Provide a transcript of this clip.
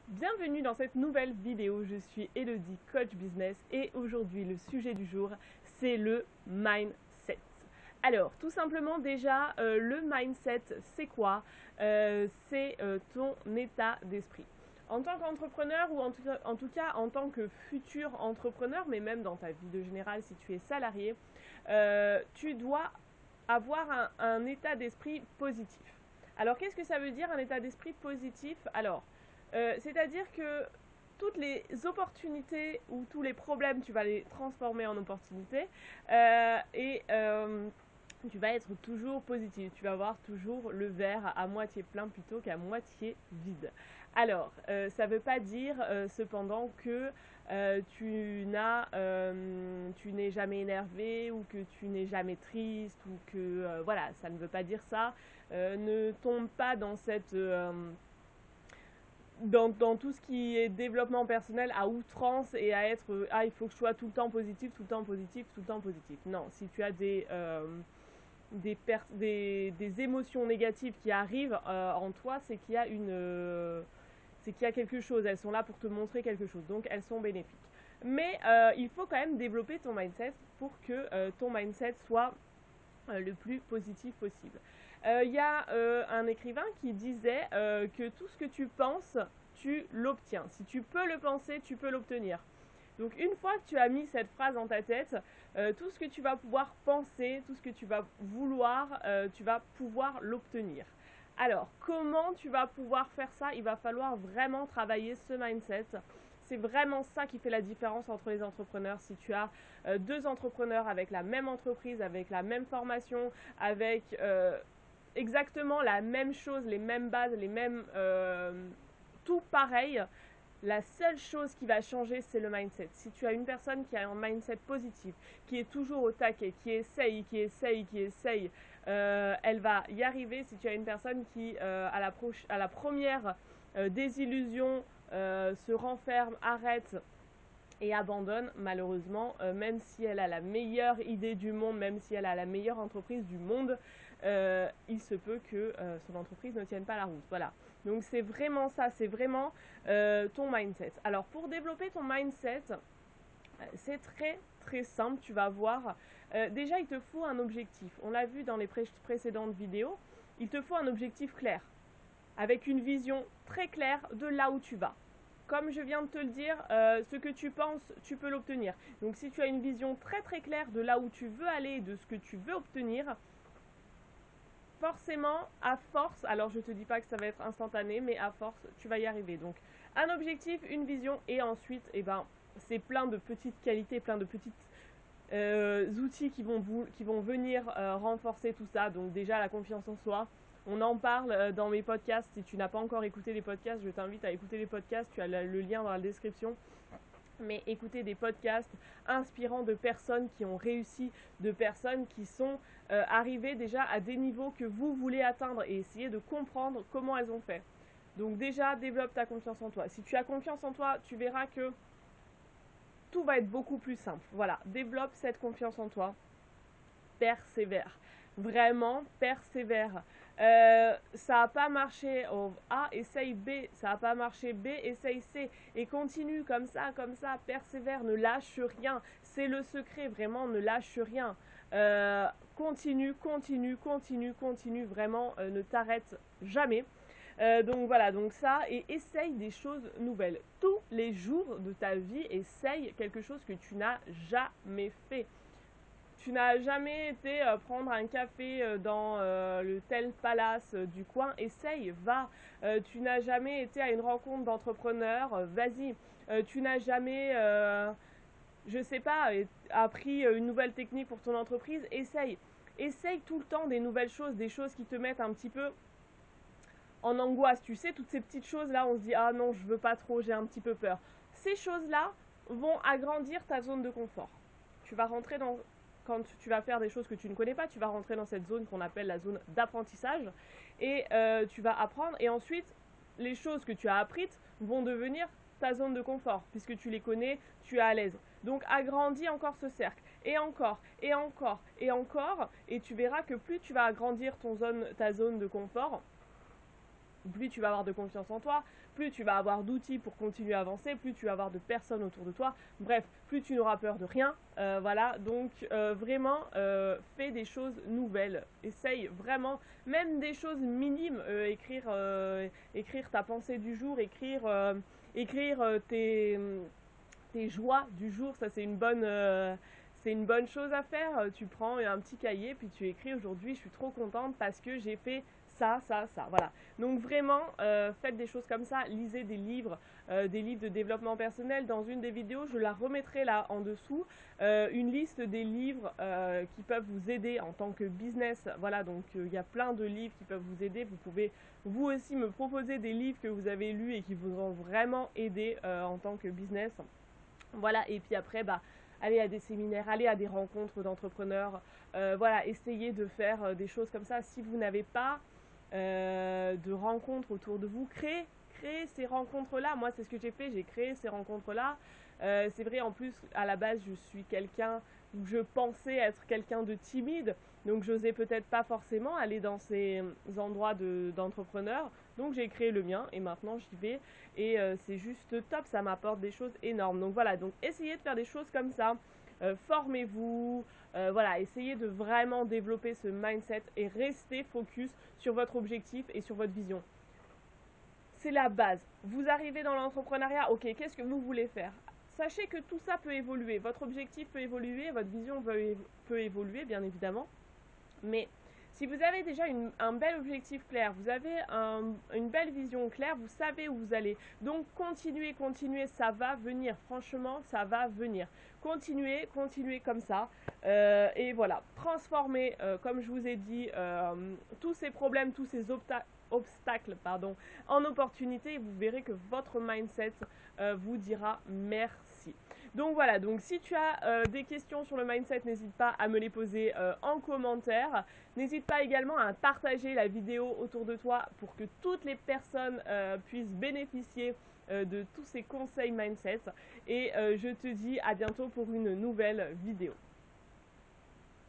Bienvenue dans cette nouvelle vidéo, je suis Elodie, coach business et aujourd'hui le sujet du jour c'est le mindset. Alors tout simplement déjà le mindset c'est quoi? C'est ton état d'esprit. En tant qu'entrepreneur ou en tout cas en tant que futur entrepreneur, mais même dans ta vie de général si tu es salarié, tu dois avoir un état d'esprit positif. Alors qu'est-ce que ça veut dire un état d'esprit positif? Alors c'est-à-dire que toutes les opportunités ou tous les problèmes, tu vas les transformer en opportunités et tu vas être toujours positif. Tu vas voir toujours le verre à moitié plein plutôt qu'à moitié vide. Alors, ça ne veut pas dire cependant que tu n'es jamais énervé ou que tu n'es jamais triste ou que voilà, ça ne veut pas dire ça. Ne tombe pas dans cette dans tout ce qui est développement personnel à outrance et à être il faut que je sois tout le temps positif, tout le temps positif, tout le temps positif. Non, si tu as des émotions négatives qui arrivent en toi, c'est qu'il y a c'est qu'il y a quelque chose. Elles sont là pour te montrer quelque chose, donc elles sont bénéfiques. Mais il faut quand même développer ton mindset pour que ton mindset soit le plus positif possible. Il y a un écrivain qui disait que tout ce que tu penses, tu l'obtiens. Si tu peux le penser, tu peux l'obtenir. Donc une fois que tu as mis cette phrase dans ta tête, tout ce que tu vas pouvoir penser, tout ce que tu vas vouloir, tu vas pouvoir l'obtenir. Alors, comment tu vas pouvoir faire ça? Il va falloir vraiment travailler ce mindset. C'est vraiment ça qui fait la différence entre les entrepreneurs. Si tu as deux entrepreneurs avec la même entreprise, avec la même formation, avec exactement la même chose, les mêmes bases, les mêmes tout pareil, la seule chose qui va changer, c'est le mindset. Si tu as une personne qui a un mindset positif, qui est toujours au taquet, qui essaye, elle va y arriver. Si tu as une personne qui, à la première désillusion, se renferme, arrête et abandonne, malheureusement, même si elle a la meilleure idée du monde, même si elle a la meilleure entreprise du monde, il se peut que son entreprise ne tienne pas la route. Voilà. Donc c'est vraiment ça, c'est vraiment ton mindset. Alors pour développer ton mindset, c'est très très simple, tu vas voir. Déjà, il te faut un objectif. On l'a vu dans les précédentes vidéos, il te faut un objectif clair, avec une vision très claire de là où tu vas. Comme je viens de te le dire, ce que tu penses, tu peux l'obtenir. Donc si tu as une vision très très claire de là où tu veux aller, de ce que tu veux obtenir, forcément, à force, alors je ne te dis pas que ça va être instantané, mais à force, tu vas y arriver. Donc un objectif, une vision, et ensuite, c'est plein de petites qualités, plein de petites outils qui vont venir renforcer tout ça. Donc déjà la confiance en soi. On en parle dans mes podcasts. Si tu n'as pas encore écouté les podcasts, je t'invite à écouter les podcasts. Tu as le lien dans la description. Mais écouter des podcasts inspirants de personnes qui ont réussi, de personnes qui sont arrivées déjà à des niveaux que vous voulez atteindre et essayer de comprendre comment elles ont fait. Donc déjà, développe ta confiance en toi. Si tu as confiance en toi, tu verras que tout va être beaucoup plus simple. Voilà, développe cette confiance en toi. Persévère. Vraiment, persévère. Ça n'a pas marché A, essaye B. Ça n'a pas marché B, essaye C. Et continue comme ça, persévère, ne lâche rien. C'est le secret, vraiment, ne lâche rien. Continue, vraiment, ne t'arrête jamais. Donc voilà, donc ça, et essaye des choses nouvelles. Tous les jours de ta vie, essaye quelque chose que tu n'as jamais fait. Tu n'as jamais été prendre un café dans le tel palace du coin, essaye, va. Tu n'as jamais été à une rencontre d'entrepreneurs, vas-y. Tu n'as jamais, je sais pas, appris une nouvelle technique pour ton entreprise, essaye. Essaye tout le temps des nouvelles choses, des choses qui te mettent un petit peu en angoisse. Tu sais, toutes ces petites choses-là, on se dit, ah non, je veux pas trop, j'ai un petit peu peur. Ces choses-là vont agrandir ta zone de confort. Tu vas rentrer dans, quand tu vas faire des choses que tu ne connais pas, tu vas rentrer dans cette zone qu'on appelle la zone d'apprentissage et tu vas apprendre et ensuite les choses que tu as apprises vont devenir ta zone de confort puisque tu les connais, tu es à l'aise. Donc agrandis encore ce cercle et encore et encore et encore et tu verras que plus tu vas agrandir ta zone de confort, plus tu vas avoir de confiance en toi, plus tu vas avoir d'outils pour continuer à avancer, plus tu vas avoir de personnes autour de toi, bref, plus tu n'auras peur de rien, voilà, donc vraiment, fais des choses nouvelles, essaye vraiment, même des choses minimes, écrire ta pensée du jour, écrire tes joies du jour, ça c'est une bonne chose à faire. Tu prends un petit cahier, puis tu écris aujourd'hui, je suis trop contente parce que j'ai fait ça, ça, ça. Voilà. Donc vraiment, faites des choses comme ça, lisez des livres de développement personnel. Dans une des vidéos, je la remettrai là en dessous, une liste des livres qui peuvent vous aider en tant que business. Voilà, donc il y a plein de livres qui peuvent vous aider. Vous pouvez vous aussi me proposer des livres que vous avez lus et qui vous ont vraiment aidé en tant que business. Voilà, et puis après, bah, aller à des séminaires, aller à des rencontres d'entrepreneurs, voilà, essayez de faire des choses comme ça. Si vous n'avez pas de rencontres autour de vous, créez ces rencontres-là. Moi, c'est ce que j'ai fait, j'ai créé ces rencontres-là. C'est vrai, en plus, à la base, je suis quelqu'un où je pensais être quelqu'un de timide, donc j'osais peut-être pas forcément aller dans ces endroits d'entrepreneurs. Donc j'ai créé le mien et maintenant j'y vais et c'est juste top, ça m'apporte des choses énormes. Donc voilà, donc essayez de faire des choses comme ça, formez-vous, voilà, essayez de vraiment développer ce mindset et restez focus sur votre objectif et sur votre vision. C'est la base. Vous arrivez dans l'entrepreneuriat, ok, qu'est-ce que vous voulez faire? Sachez que tout ça peut évoluer, votre objectif peut évoluer, votre vision peut évoluer bien évidemment, mais si vous avez déjà un bel objectif clair, vous avez une belle vision claire, vous savez où vous allez. Donc continuez, continuez, ça va venir. Franchement, ça va venir. Continuez, continuez comme ça. Et voilà, transformez, comme je vous ai dit, tous ces problèmes, tous ces obstacles en opportunités et vous verrez que votre mindset vous dira merci. Donc voilà, donc si tu as des questions sur le mindset, n'hésite pas à me les poser en commentaire. N'hésite pas également à partager la vidéo autour de toi pour que toutes les personnes puissent bénéficier de tous ces conseils mindset. Et je te dis à bientôt pour une nouvelle vidéo.